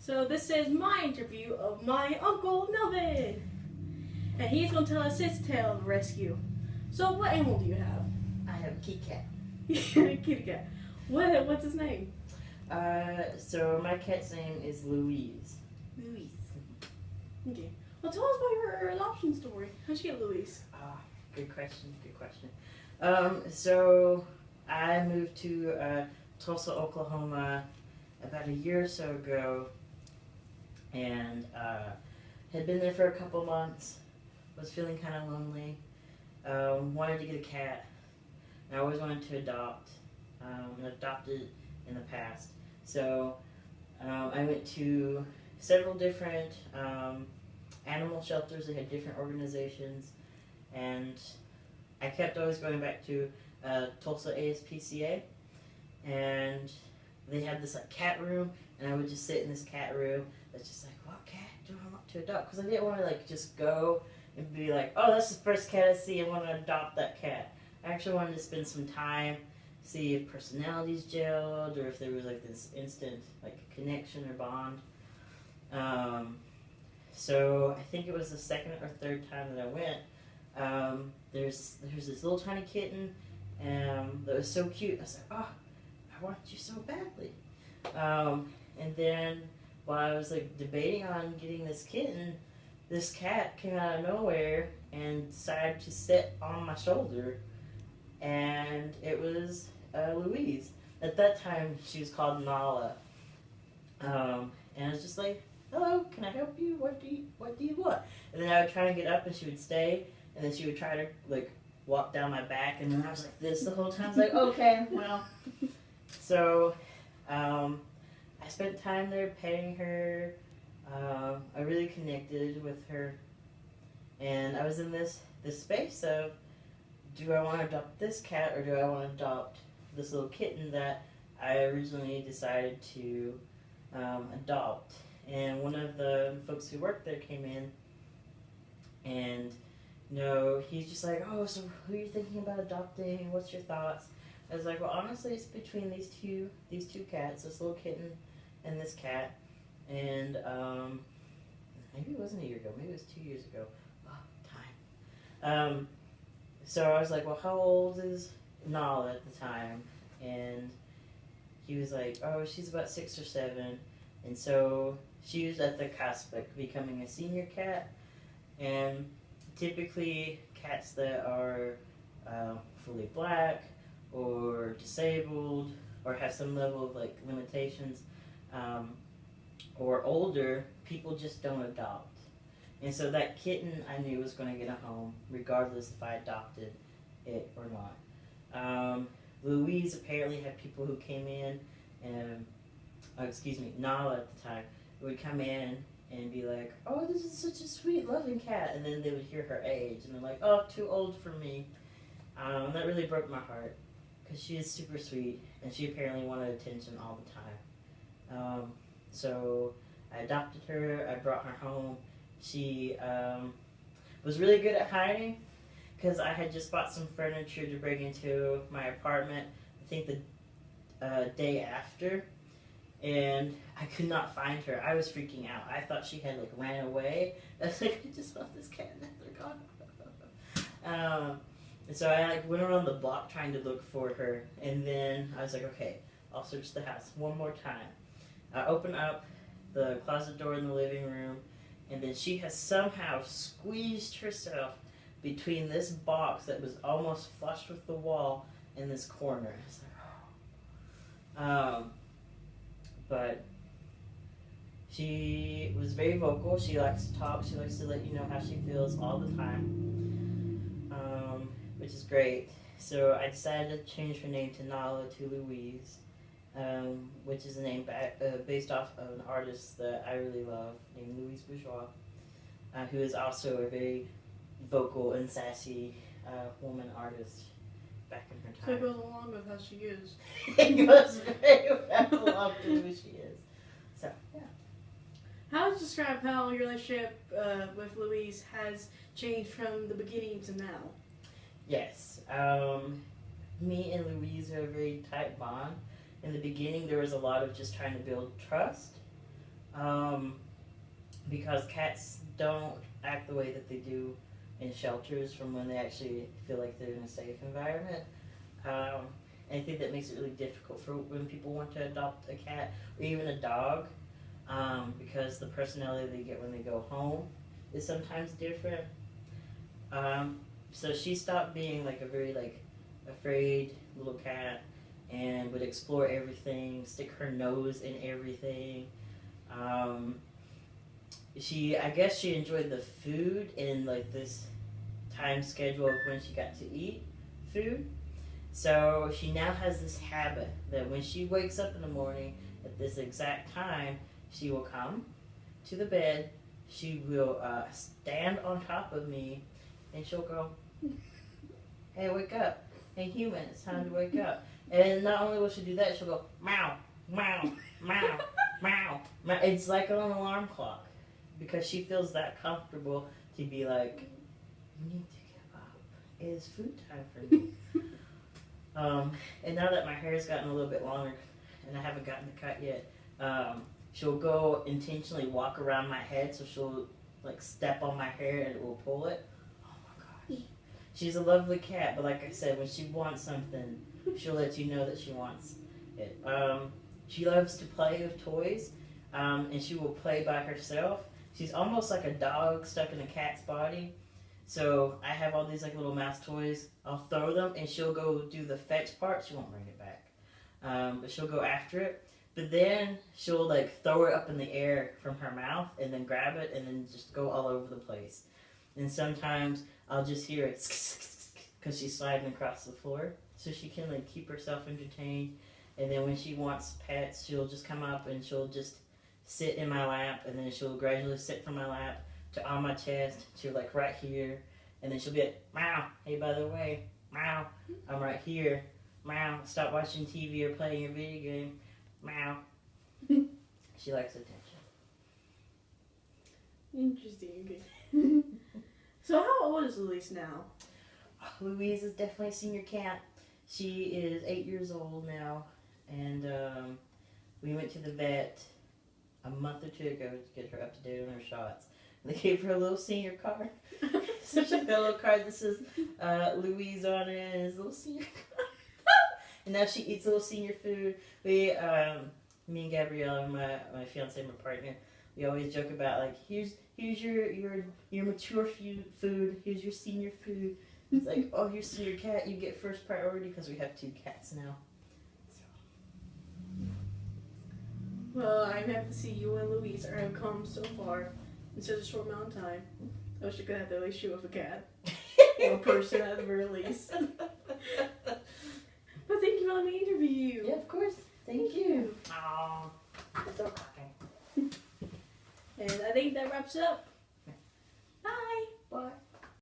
So this is my interview of my Uncle Melvin. And he's going to tell us his tale of rescue. So what animal do you have? I have a kitty cat. Kitty cat. What's his name? So my cat's name is Louise. Louise. Okay. Well, tell us about your adoption story. How'd you get Louise? Good question. So I moved to Tulsa, Oklahoma about a year or so ago, and had been there for a couple months. Was feeling kind of lonely. Wanted to get a cat. I always wanted to adopt. And adopted in the past. So I went to several different animal shelters that had different organizations, and I kept always going back to Tulsa ASPCA, and they had this like cat room, and I would just sit in this cat room. That's just like, what cat do I want to adopt? Because I didn't want to like just go and be like, oh, that's the first cat I see, I want to adopt that cat. I actually wanted to spend some time, see if personalities gelled, or if there was like this instant like connection or bond. So I think it was the second or third time that I went. There's this little tiny kitten that was so cute. I was like, oh, I want you so badly. And then while I was like debating on getting this kitten, this cat came out of nowhere and decided to sit on my shoulder, and it was Louise. At that time, she was called Nala, and I was just like, "Hello, can I help you? What do you want?" And then I would try to get up, and she would stay, and then she would try to like walk down my back, and then I was like this the whole time. I was like, "Okay, well." So I spent time there petting her. I really connected with her, and I was in this space of, do I want to adopt this cat, or do I want to adopt this little kitten that I originally decided to adopt? And one of the folks who worked there came in, and he's just like, oh, so who are you thinking about adopting? What's your thoughts? I was like, well, honestly, it's between these two cats, this little kitten and this cat. And maybe it wasn't a year ago, maybe it was 2 years ago. Oh, time. So I was like, well, how old is Nala at the time? And he was like, oh, she's about 6 or 7. And so she was at the cusp of becoming a senior cat. And typically cats that are fully black or disabled or have some level of like limitations or older, people just don't adopt. And so that kitten I knew was going to get a home regardless if I adopted it or not. Louise apparently had people who came in and, Nala at the time, would come in and be like, oh, this is such a sweet, loving cat. And then they would hear her age and they're like, oh, too old for me. That really broke my heart because she is super sweet and she apparently wanted attention all the time. So I adopted her, I brought her home. She was really good at hiding because I had just bought some furniture to bring into my apartment, I think the day after, and I could not find her. I was freaking out. I thought she had like ran away. I was like, I just left this cat and they're gone. And so I like went around the block trying to look for her, and then I was like, okay, I'll search the house one more time. I open up the closet door in the living room, and then she has somehow squeezed herself between this box that was almost flush with the wall in this corner. I was like, oh. But she was very vocal. She likes to talk. She likes to let you know how she feels all the time, which is great. So I decided to change her name to Nala to Louise, which is a name based off of an artist that I really love named Louise Bourgeois, who is also a very vocal and sassy woman artist back in her time. So it goes along with how she is. It goes very well along with who she is. So, yeah. How would you describe how your relationship with Louise has changed from the beginning to now? Yes. Me and Louise are a very tight bond. In the beginning, there was a lot of just trying to build trust. because cats don't act the way that they do in shelters from when they actually feel like they're in a safe environment. And I think that makes it really difficult for when people want to adopt a cat or even a dog, because the personality they get when they go home is sometimes different. So she stopped being like a very like afraid little cat and would explore everything, stick her nose in everything. I guess she enjoyed the food and like this time schedule of when she got to eat food. So she now has this habit that when she wakes up in the morning at this exact time, she will come to the bed, she will stand on top of me, and she'll go, "Hey, wake up. Hey, human, it's time to wake up." And not only will she do that, she'll go, "Meow, meow, meow, meow, meow." It's like an alarm clock because she feels that comfortable to be like, "You need to get up. It is food time for me." And now that my hair's gotten a little bit longer, and I haven't gotten the cut yet, she'll go intentionally walk around my head, so she'll like step on my hair and it will pull it. Oh my gosh. She's a lovely cat, but like I said, when she wants something, she'll let you know that she wants it. She loves to play with toys, and she will play by herself. She's almost like a dog stuck in a cat's body. So I have all these like little mouse toys. I'll throw them and she'll go do the fetch part. She won't bring it back, but she'll go after it. But then she'll like throw it up in the air from her mouth and then grab it and then just go all over the place. And sometimes I'll just hear it because she's sliding across the floor, so she can like keep herself entertained. And then when she wants pets, she'll just come up and she'll just sit in my lap, and then she'll gradually sit from my lap to on my chest to like right here, and then she'll be like, "Meow, hey, by the way, meow, I'm right here, meow, stop watching TV or playing your video game, meow." She likes attention. Interesting. Okay. So how old is Louise now? Louise is definitely a senior cat. She is 8 years old now, and we went to the vet a month or two ago to get her up to date on her shots. They gave her a little senior card. So she got a little card that says Louise on it, and it's a little senior card. And now she eats a little senior food. We, me and Gabrielle, my fiance, my partner, we always joke about like, here's your mature food, here's your senior food. It's like, oh, you're senior cat, you get first priority because we have 2 cats now. Well, I'm happy to see you and Louise have come so far in such a short amount of time. I wish I could have the relationship with a cat. Or a person at the very least. But thank you for letting me interview you. Yeah, of course. Thank you. Aww. It's so kind. And I think that wraps it up.